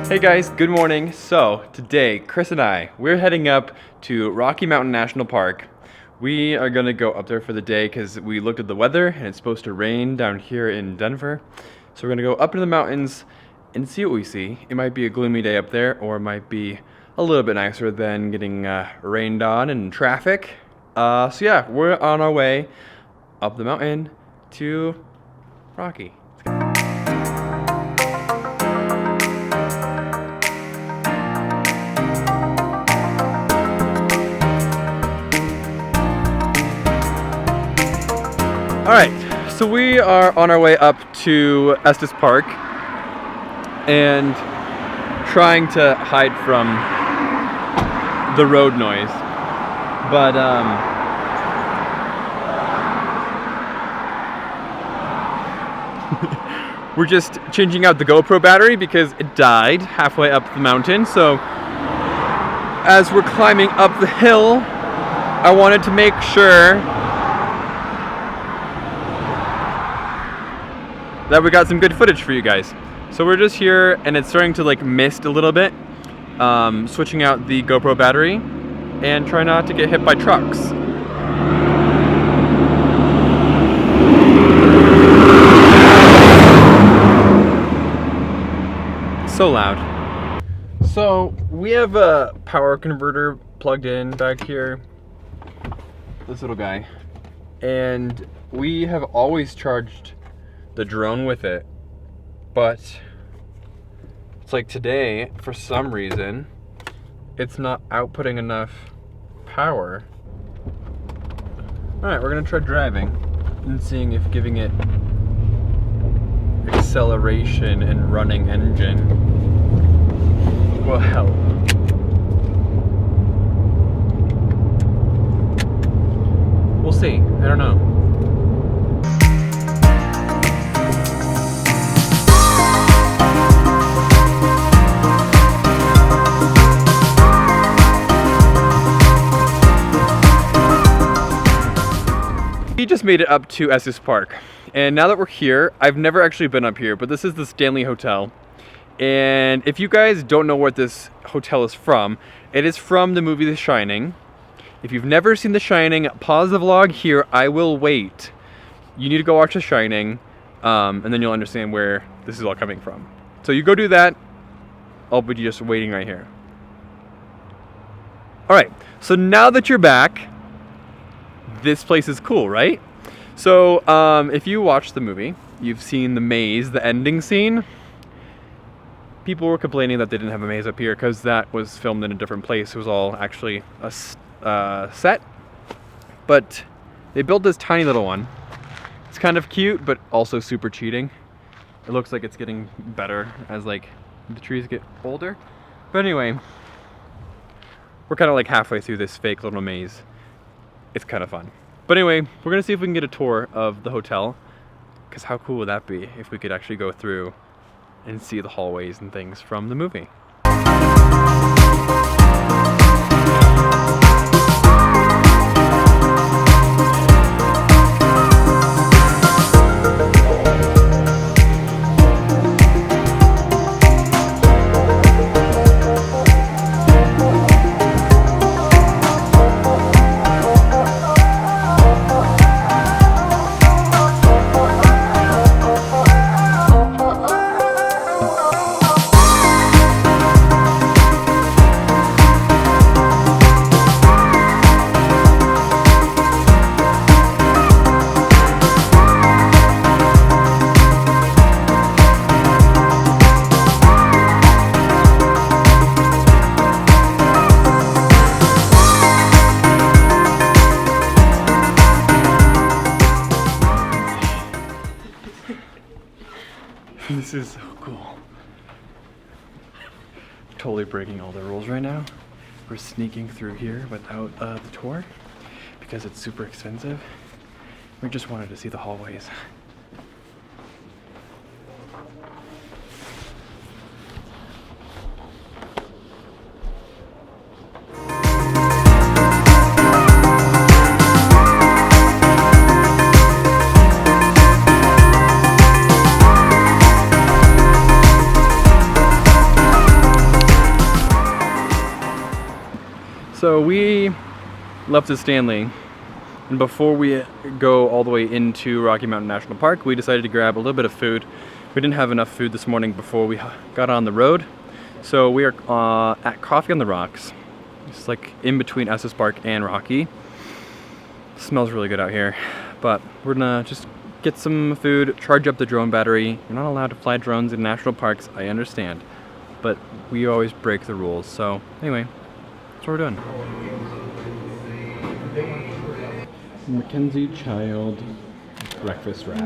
Hey guys, good morning. So today, Chris and we're heading up to Rocky Mountain National Park. We are gonna go up there for the day because we looked at the weather and it's supposed to rain down here in Denver. So we're gonna go up into the mountains and see what we see. It might be a gloomy day up there, or it might be a little bit nicer than getting rained on and traffic. So yeah, we're on our way up the mountain to Rocky. Alright, so we are on our way up to Estes Park and trying to hide from the road noise, but we're just changing out the GoPro battery because it died halfway up the mountain. So as we're climbing up the hill, I wanted to make sure that we got some good footage for you guys. So we're just here and it's starting to like mist a little bit, switching out the GoPro battery and try not to get hit by trucks. So loud. So we have a power converter plugged in back here, this little guy, and we have always charged the drone with it, but it's like today, for some reason, it's not outputting enough power. Alright, we're gonna try driving and seeing if giving it acceleration and running engine will help. We'll see, I don't know. We just made it up to Estes Park, and now that we're here, I've never actually been up here, but this is the Stanley Hotel. And if you guys don't know what this hotel is from, it is from the movie The Shining. If you've never seen The Shining, pause the vlog here, I will wait. You need to go watch The Shining, and then you'll understand where this is all coming from. So you go do that, I'll be just waiting right here. Alright, so now that you're back, this place is cool, right? So if you watched the movie, you've seen the maze, the ending scene. People were complaining that they didn't have a maze up here because that was filmed in a different place. It was all actually a set, but they built this tiny little one. It's kind of cute, but also super cheating. It looks like it's getting better as like the trees get older. But anyway, we're kind of like halfway through this fake little maze. It's kind of fun. But anyway, we're gonna see if we can get a tour of the hotel, because how cool would that be if we could actually go through and see the hallways and things from the movie. This is so cool. Totally breaking all the rules right now. We're sneaking through here without the tour because it's super expensive. We just wanted to see the hallways. So we left at Stanley, and before we go all the way into Rocky Mountain National Park, we decided to grab a little bit of food. We didn't have enough food this morning before we got on the road, so we are at Coffee on the Rocks. It's like in between Estes Park and Rocky. Smells really good out here, but we're gonna just get some food, charge up the drone battery. You're not allowed to fly drones in national parks, I understand, but we always break the rules. So anyway, that's what we're doing. Mackenzie Child breakfast wrap.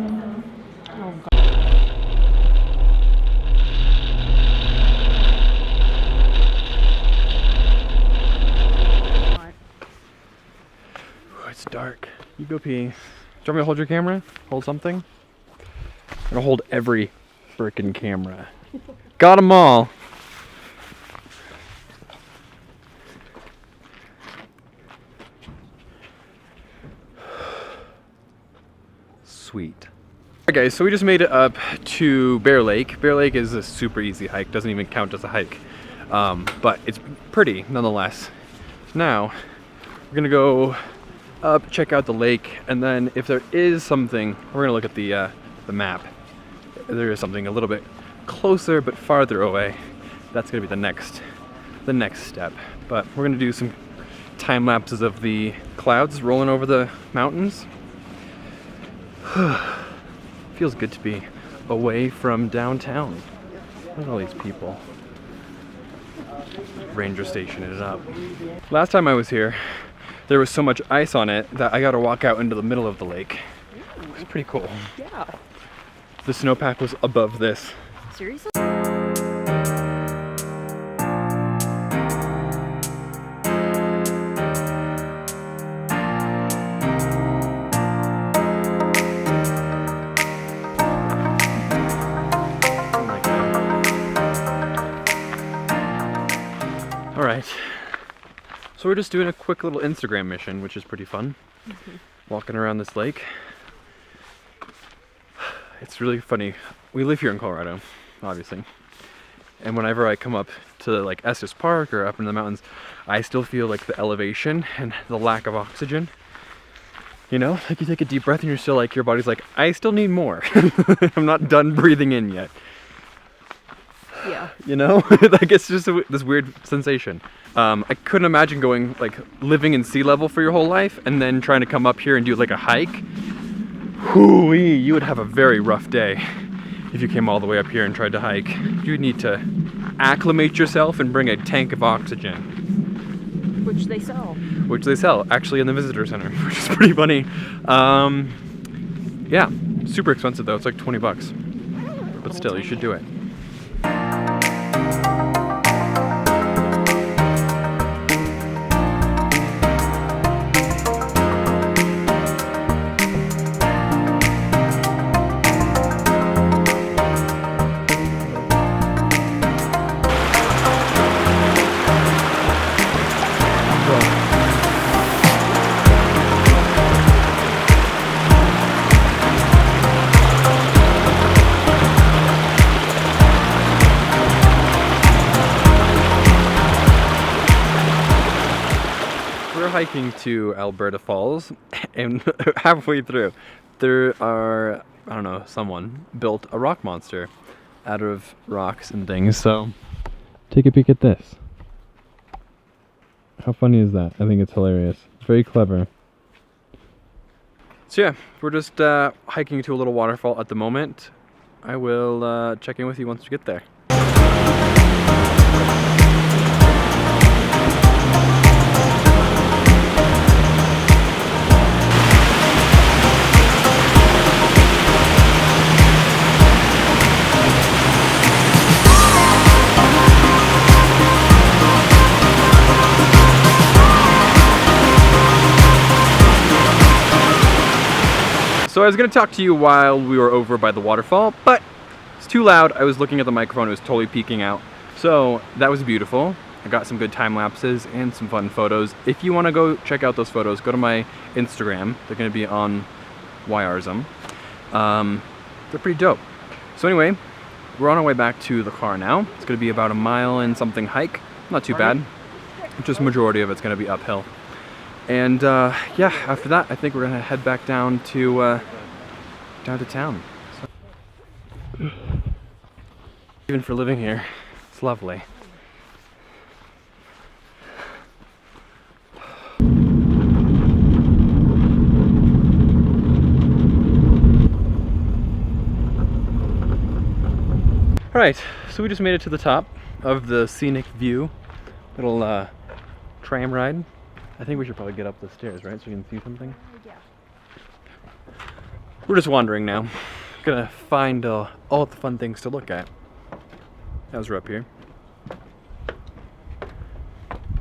Oh, God. It's dark. You go pee. Do you want me to hold your camera? Hold something? I'm gonna hold every frickin' camera. Got them all. Sweet. Okay, so we just made it up to Bear Lake. Bear Lake is a super easy hike. Doesn't even count as a hike, but it's pretty nonetheless. Now we're gonna go up, check out the lake, and then if there is something, we're gonna look at the map. If there is something a little bit closer but farther away, that's gonna be the next step. But we're gonna do some time lapses of the clouds rolling over the mountains. Feels good to be away from downtown. Look at all these people. Ranger station it up. Last time I was here, there was so much ice on it that I got to walk out into the middle of the lake. It was pretty cool. Yeah. The snowpack was above this. Seriously? Oh my God. All right. So we're just doing a quick little Instagram mission, which is pretty fun. Walking around this lake. It's really funny. We live here in Colorado, obviously. And whenever I come up to like Estes Park or up in the mountains, I still feel like the elevation and the lack of oxygen. You know, like you take a deep breath and you're still like, your body's like, I still need more. I'm not done breathing in yet. Yeah. You know, like it's just this weird sensation. I couldn't imagine going like living in sea level for your whole life and then trying to come up here and do like a hike. Whoo-wee, you would have a very rough day if you came all the way up here and tried to hike. You'd need to acclimate yourself and bring a tank of oxygen. Which they sell. Which they sell, actually in the visitor center, which is pretty funny. Yeah, super expensive though, it's like 20 bucks. But still, you should do it. Hiking to Alberta Falls, and halfway through there are, I don't know, someone built a rock monster out of rocks and things. So take a peek at this. How funny is that? I think it's hilarious. It's very clever. So yeah, we're just hiking to a little waterfall at the moment. I will check in with you once we get there. So I was going to talk to you while we were over by the waterfall, but it's too loud. I was looking at the microphone, it was totally peeking out. So that was beautiful. I got some good time lapses and some fun photos. If you want to go check out those photos, go to my Instagram. They're going to be on YRsm. They're pretty dope. So anyway, we're on our way back to the car now. It's going to be about a mile and something hike. Not too bad. just majority of it's going to be uphill. And yeah, after that, I think we're going to head back down to town. So, even for living here, it's lovely. Alright, so we just made it to the top of the scenic view. Little tram ride. I think we should probably get up the stairs, right? So we can see something. Yeah. We're just wandering now. Gonna find all the fun things to look at as we're up here.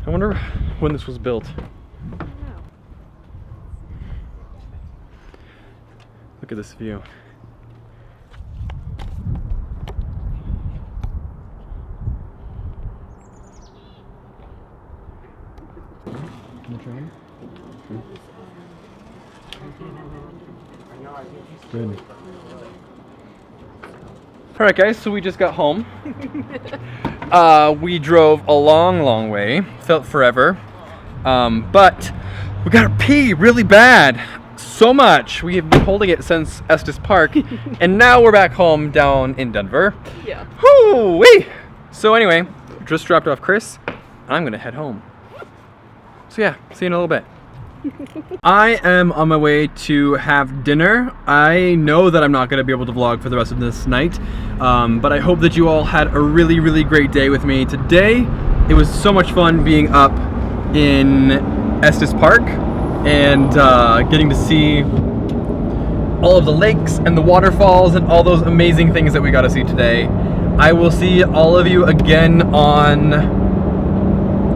I wonder when this was built. I don't know. Look at this view. Good. Alright guys, so we just got home. We drove a long way, felt forever, but we gotta pee really bad, so much. We have been holding it since Estes Park, and now we're back home down in Denver. Yeah. Whoo-wee! So anyway, just dropped off Chris, and I'm gonna head home. So yeah, see you in a little bit. I am on my way to have dinner. I know that I'm not going to be able to vlog for the rest of this night, but I hope that you all had a really great day with me today. It was so much fun being up in Estes Park and getting to see all of the lakes and the waterfalls and all those amazing things that we got to see today. I will see all of you again on,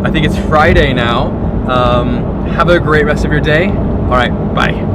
I think it's Friday now. Have a great rest of your day. All right, bye.